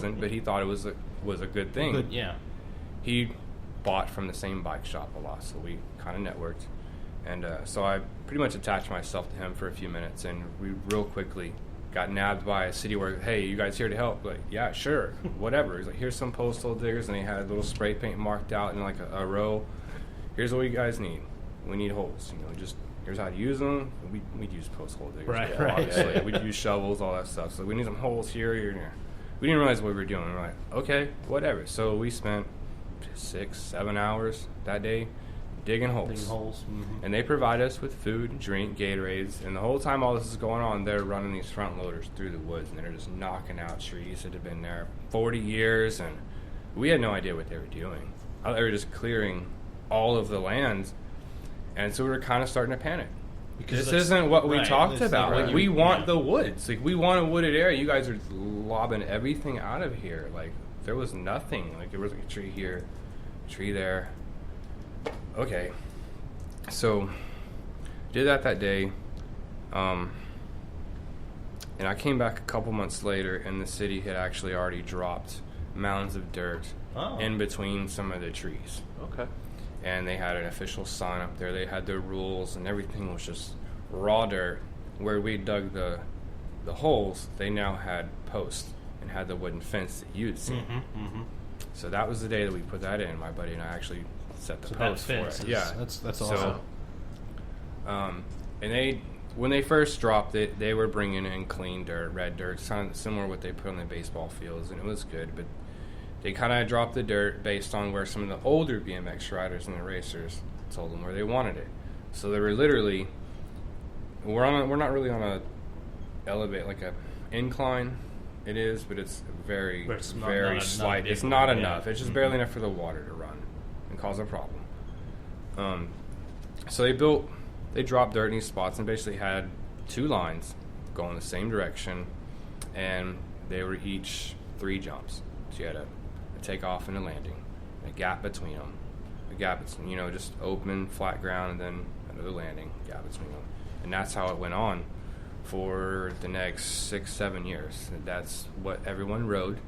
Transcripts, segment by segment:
but he thought it was a good thing. Good, yeah. He bought from the same bike shop a lot, so we kind of networked. And so I pretty much attached myself to him for a few minutes, and we real quickly got nabbed by a city where, hey, you guys here to help? Like, yeah, sure, whatever. He's like, here's some postal diggers, and they had a little spray paint marked out in like a row. Here's what you guys need. We need holes. Just here's how to use them. We'd use post hole diggers, right. obviously. We'd use shovels, all that stuff. So we need some holes here, here, and here. We didn't realize what we were doing. We're like, okay, whatever. So we spent 6-7 hours that day digging holes. Mm-hmm. And they provide us with food, drink, Gatorades. And the whole time all this is going on, they're running these front loaders through the woods, and they're just knocking out trees that have been there 40 years. And we had no idea what they were doing. They were just clearing all of the lands. And so we were kind of starting to panic. Because this isn't what we talked about. Like, we want the woods. Like, we want a wooded area. You guys are lobbing everything out of here. Like, there was nothing. Like, there was like a tree here, a tree there. Okay. So, did that day. And I came back a couple months later, and the city had actually already dropped mounds of dirt in between some of the trees. Okay. And they had an official sign up there. They had their rules, and everything was just raw dirt. Where we dug the holes, they now had posts and had the wooden fence that you'd seen. Mm-hmm. So that was the day that we put that in. My buddy and I actually set the post for it. Yeah, that's awesome. So, and when they first dropped it, they were bringing in clean dirt, red dirt, similar to what they put on the baseball fields, and it was good. But they kind of dropped the dirt based on where some of the older BMX riders and the racers told them where they wanted it. So they were literally, we're not really on a elevate, like a incline. It is, but it's very slight. It's not enough. It's just barely enough for the water to run and cause a problem. So they dropped dirt in these spots and basically had 2 lines going the same direction, and they were each 3 jumps. So you had a takeoff and a landing, a gap between them, just open, flat ground, and then another landing, gap between them. And that's how it went on for the next 6-7 years. That's what everyone rode.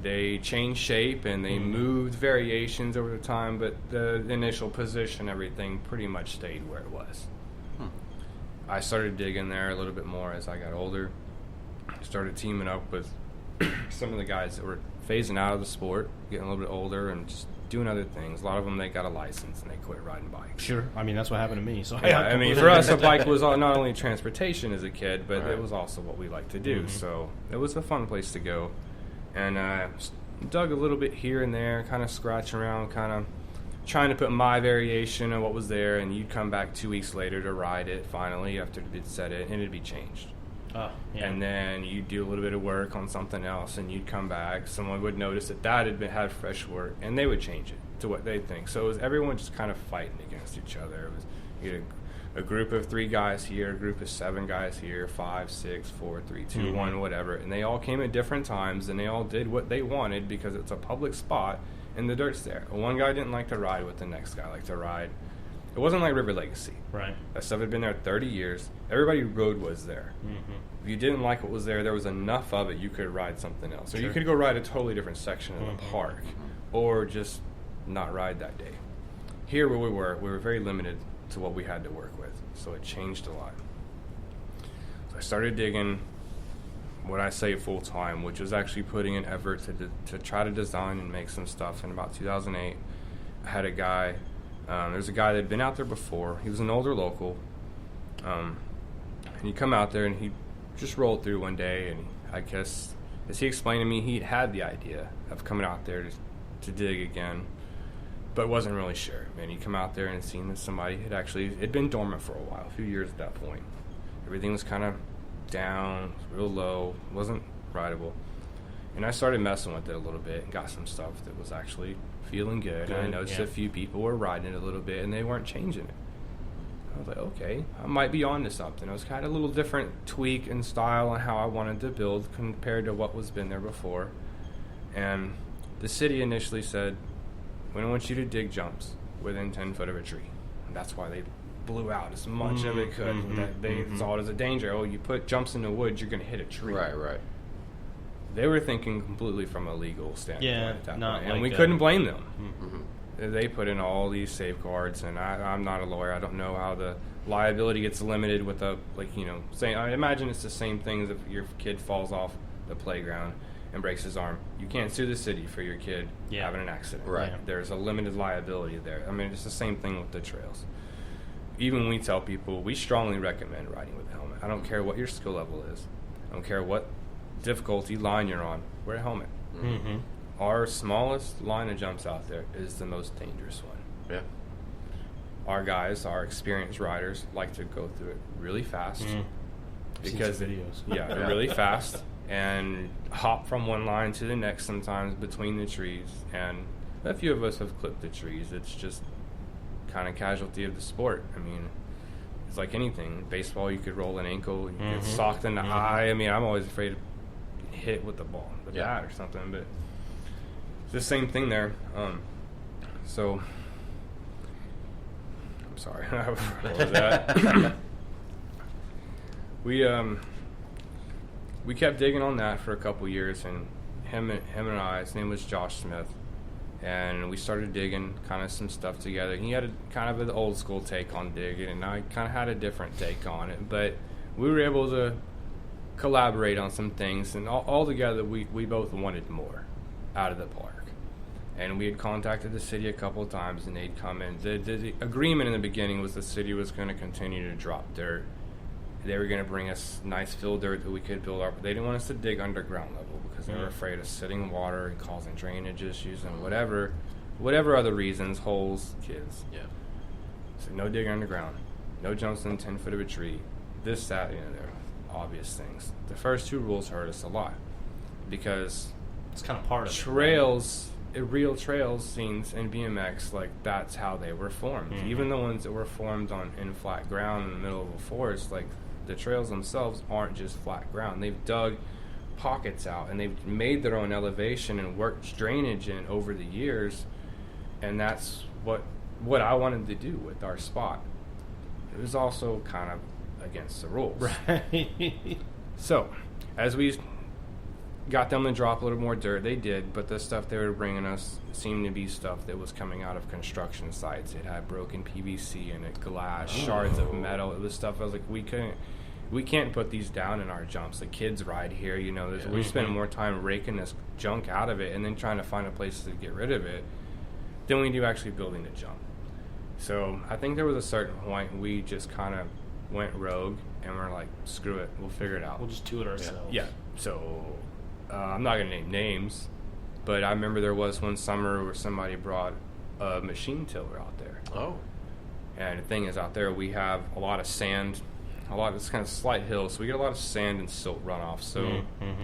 They changed shape and they moved variations over the time, but the initial position, everything pretty much stayed where it was. I started digging there a little bit more as I got older. Started teaming up with some of the guys that were phasing out of the sport, getting a little bit older and just doing other things. A lot of them, they got a license and they quit riding bikes. Sure. I mean, that's what happened to me. So yeah, I mean, for us, a bike was not only transportation as a kid, but it was also what we liked to do. So it was a fun place to go. And dug a little bit here and there, kind of scratching around, kind of trying to put my variation on what was there. And you'd come back 2 weeks later to ride it finally after it had set it, and it'd be changed. And then you'd do a little bit of work on something else, and you'd come back. Someone would notice that had fresh work, and they would change it to what they think. So it was everyone just kind of fighting against each other. It was you had a group of 3 guys here, a group of 7 guys here, 5, 6, 4, 3, 2, 1, whatever. And they all came at different times, and they all did what they wanted because it's a public spot, and the dirt's there. One guy didn't like to ride what the next guy liked to ride. It wasn't like River Legacy. Right. That stuff had been there 30 years. Everybody who rode was there. If you didn't like what was there, there was enough of it you could ride something else. Or you could go ride a totally different section of the park, or just not ride that day. Here where we were very limited to what we had to work with, so it changed a lot. So I started digging what I say full time, which was actually putting in effort to try to design and make some stuff. In about 2008, I had a guy. There's a guy that had been out there before. He was an older local. And he'd come out there, and he just rolled through one day, and I guess, as he explained to me, he'd had the idea of coming out there to dig again, but wasn't really sure. And he'd come out there and seen that somebody had been dormant for a while, a few years at that point. Everything was kind of down, real low, wasn't rideable. And I started messing with it a little bit and got some stuff that was actually feeling good. And I noticed a few people were riding it a little bit, and they weren't changing it. I was like, okay, I might be on to something. It was kind of a little different tweak in style on how I wanted to build compared to what was been there before. And the city initially said, we don't want you to dig jumps within 10 foot of a tree. And that's why they blew out as much of it could. They saw it as a danger. Oh, you put jumps in the woods, you're going to hit a tree. Right. they were thinking completely from a legal standpoint at that point. And like we couldn't blame them. Mm-hmm. They put in all these safeguards, and I'm not a lawyer. I don't know how the liability gets limited with a, like, you know, saying, I imagine it's the same thing as if your kid falls off the playground and breaks his arm. You can't sue the city for your kid having an accident. Right. Yeah. There's a limited liability there. I mean, it's the same thing with the trails. Even we tell people, we strongly recommend riding with a helmet. I don't care what your skill level is. I don't care what difficulty line you're on. Wear a helmet. Mm-hmm. Our smallest line of jumps out there is the most dangerous one. Yeah. Our guys, our experienced riders, like to go through it really fast. Because videos. Yeah, really fast, and hop from one line to the next sometimes between the trees. And a few of us have clipped the trees. It's just kind of casualty of the sport. I mean, it's like anything. Baseball, you could roll an ankle, you get socked in the eye. I mean, I'm always afraid to get hit with the ball, the bat or something, but it's the same thing there. So, I'm sorry. What was that? We kept digging on that for a couple years, and him and I, his name was Josh Smith, and we started digging kind of some stuff together. He had kind of an old school take on digging, and I kind of had a different take on it, but we were able to collaborate on some things, and all together we both wanted more out of the park. And we had contacted the city a couple of times, and they'd come in. The agreement in the beginning was the city was going to continue to drop dirt. They were going to bring us nice fill dirt that we could build our... They didn't want us to dig underground level because they were afraid of sitting water and causing drainage issues and whatever other reasons, holes, kids. Yeah. So no digging underground, no jumps in 10 foot of a tree, this, that, they're obvious things. The first two rules hurt us a lot because It's kind of part of trails... real trails scenes in BMX, like, that's how they were formed. Even the ones that were formed in flat ground in the middle of a forest, like, the trails themselves aren't just flat ground. They've dug pockets out, and they've made their own elevation and worked drainage in over the years, and that's what I wanted to do with our spot. It was also kind of against the rules. Right. So, as we got them to drop a little more dirt, they did, but the stuff they were bringing us seemed to be stuff that was coming out of construction sites. It had broken PVC in it, glass, shards of metal. It was stuff I was like, we can't put these down in our jumps. The kids ride here, we spend more time raking this junk out of it and then trying to find a place to get rid of it than we do actually building the jump. So I think there was a certain point we just kind of went rogue and we're like, screw it, we'll figure it out. We'll just do it ourselves. Yeah. So I'm not going to name names, but I remember there was one summer where somebody brought a machine tiller out there. Oh. And the thing is, out there we have a lot of sand, it's kind of slight hills, so we get a lot of sand and silt runoff. So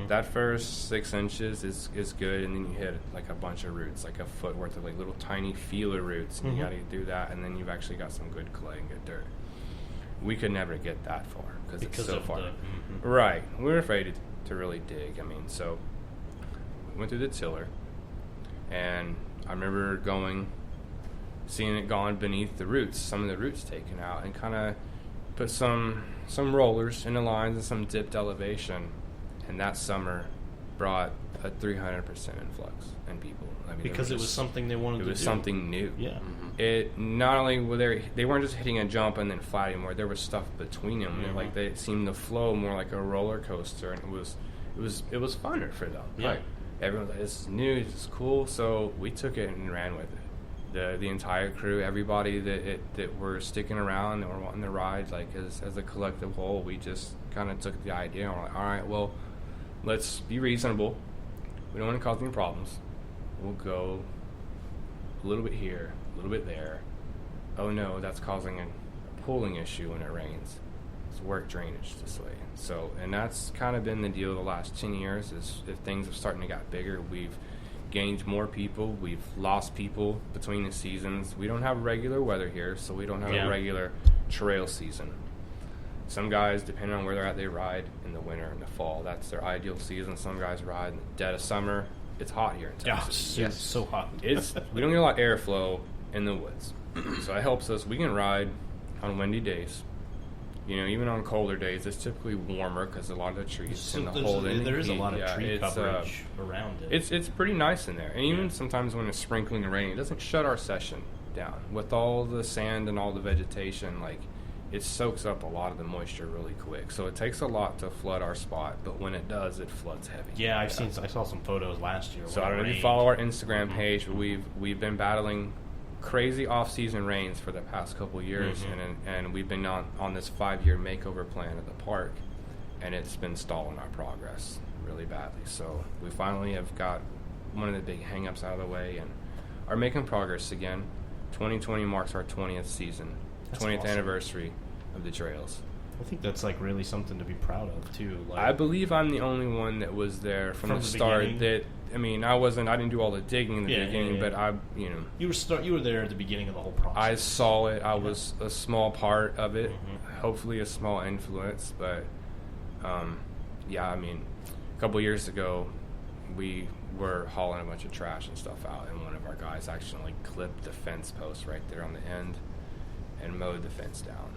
that first 6 inches is good, and then you hit like a bunch of roots, like a foot worth of like little tiny feeler roots, and you got to do that, and then you've actually got some good clay and good dirt. We could never get that far because it's so far. Right. We were afraid to really dig. I mean, so we went through the tiller, and I remember seeing it gone beneath the roots, some of the roots taken out, and kind of put some rollers in the lines and some dipped elevation, and that summer brought a 300% influx in people. I mean, because it was something they wanted to do. It was something new. Yeah. It not only were they weren't just hitting a jump and then flat anymore. There was stuff between them. Like they seemed to flow more like a roller coaster, and it was funner for them. Yeah. Like, everyone was like, this is new, this is cool. So we took it and ran with it. The entire crew, everybody that were sticking around and were wanting to ride, like as a collective whole, we just kind of took the idea and we're like, all right, well, let's be reasonable. We don't want to cause any problems. We'll go a little bit here, a little bit there. Oh no, that's causing a pooling issue when it rains. It's work drainage this way. So, and that's kind of been the deal the last 10 years is if things have starting to get bigger, we've gained more people, we've lost people between the seasons. We don't have regular weather here, so we don't have a regular trail season. Some guys, depending on where they're at, they ride in the winter and the fall. That's their ideal season. Some guys ride in the dead of summer. It's hot here in Texas. It's so hot. We don't get a lot of airflow in the woods. So it helps us. We can ride on windy days even on colder days, it's typically warmer because a lot of the trees tend to hold in. There is a lot of tree coverage around it. It's pretty nice in there, and even sometimes when it's sprinkling and raining, it doesn't shut our session down. With all the sand and all the vegetation, like, it soaks up a lot of the moisture really quick. So it takes a lot to flood our spot, but when it does, it floods heavy. Yeah, I saw some photos last year. So I don't know if you follow our Instagram page, but we've been battling crazy off-season rains for the past couple years, and we've been on this 5-year makeover plan of the park, and it's been stalling our progress really badly. So we finally have got one of the big hang-ups out of the way and are making progress again. 2020 marks our 20th season, that's 20th awesome. Anniversary of the trails. I think that's like really something to be proud of too. Like, I believe I'm the only one that was there from the start. Beginning? I didn't do all the digging in the beginning, but you were there at the beginning of the whole process. I saw it. I was a small part of it, hopefully a small influence. But a couple years ago, we were hauling a bunch of trash and stuff out, and one of our guys actually clipped the fence post right there on the end and mowed the fence down.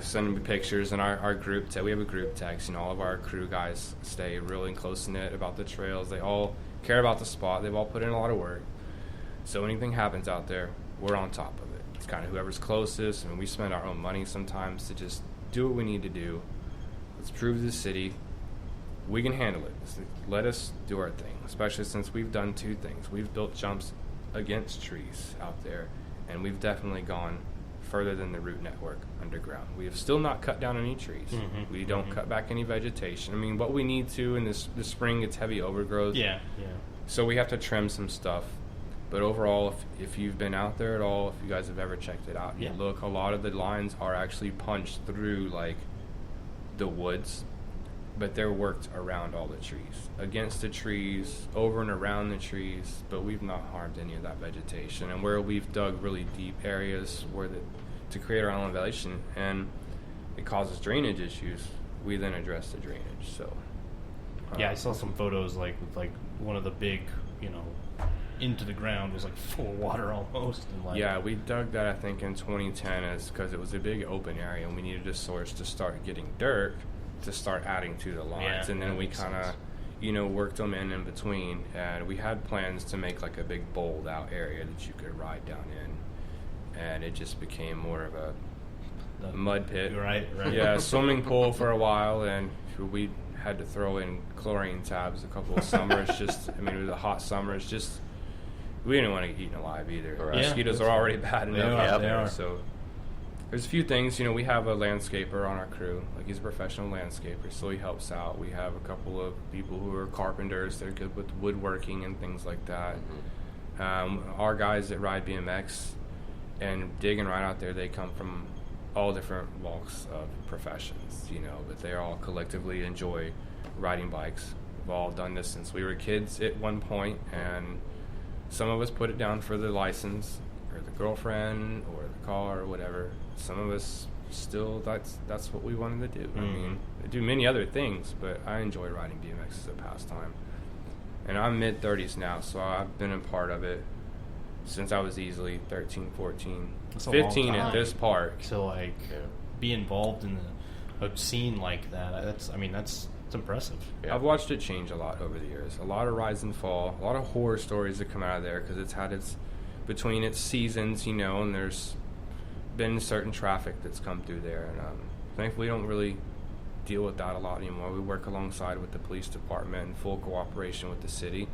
Send me pictures, and our group we have a group text, and all of our crew guys stay really close-knit about the trails. They all care about the spot. They've all put in a lot of work. So anything happens out there, we're on top of it. It's kind of whoever's closest, and we spend our own money sometimes to just do what we need to do. Let's prove to the city we can handle it. Let us do our thing, especially since we've done 2 things. We've built jumps against trees out there, and we've definitely gone further than the root network underground. We have still not cut down any trees. We don't cut back any vegetation. I mean, what we need to in this spring, it's heavy overgrowth. Yeah. So we have to trim some stuff. But overall, if you've been out there at all, if you guys have ever checked it out, you look, a lot of the lines are actually punched through, like, the woods, but they're worked around all the trees, against the trees, over and around the trees, but we've not harmed any of that vegetation. And where we've dug really deep areas to create our own elevation, and it causes drainage issues, we then address the drainage. So I saw some photos with one of the big, into the ground was full of water almost. And we dug that I think in 2010 because it was a big open area, and we needed a source to start getting dirt to start adding to the lines, and then we kind of worked them in between, and we had plans to make like a big bowled out area that you could ride down in, and it just became more of a mud pit. Right. Swimming pool for a while, and we had to throw in chlorine tabs a couple of summers. It was a hot summer. It's just we didn't want to get eaten alive either. Right. Mosquitoes are already bad enough out there, are. So there's a few things. We have a landscaper on our crew. He's a professional landscaper, so he helps out. We have a couple of people who are carpenters. They're good with woodworking and things like that. Our guys that ride BMX and digging right out there, they come from all different walks of professions, but they all collectively enjoy riding bikes. We've all done this since we were kids at one point, and some of us put it down for the license or the girlfriend or the car or whatever. Some of us still, that's what we wanted to do. I mean, I do many other things, but I enjoy riding BMX as a pastime. And I'm mid-30s now, so I've been a part of it since I was easily 13, 14, 15 at this park. So, be involved in a scene like that, that's impressive. Yeah. I've watched it change a lot over the years. A lot of rise and fall, a lot of horror stories that come out of there because it's had between its seasons, and there's been certain traffic that's come through there, and thankfully we don't really deal with that a lot anymore. We work alongside with the police department in full cooperation with the city.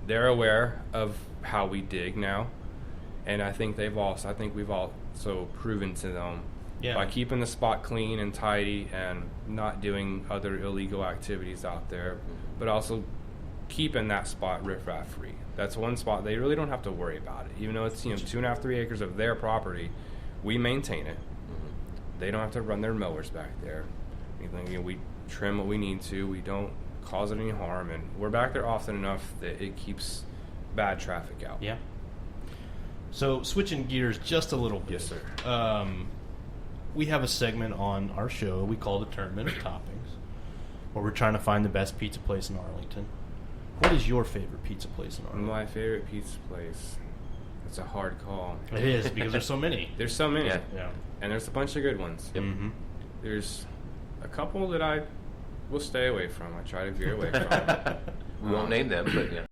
They're aware of how we dig now, and I think we've also proven to them by keeping the spot clean and tidy and not doing other illegal activities out there, but also keeping that spot riffraff free. That's one spot they really don't have to worry about it, even though it's 2.5, 3 acres of their property. We maintain it. They don't have to run their mowers back there. We trim what we need to. We don't cause it any harm, and we're back there often enough that it keeps bad traffic out. Yeah. So switching gears just a little bit. Yes, sir. We have a segment on our show we call the Tournament of Toppings, where we're trying to find the best pizza place in Arlington. What is your favorite pizza place in Arlington? My favorite pizza place. It's a hard call. It is, because there's so many. There's so many. Yeah. And there's a bunch of good ones. Yep. Mm-hmm. There's a couple that I will stay away from. I try to veer away from. We won't name them, but yeah.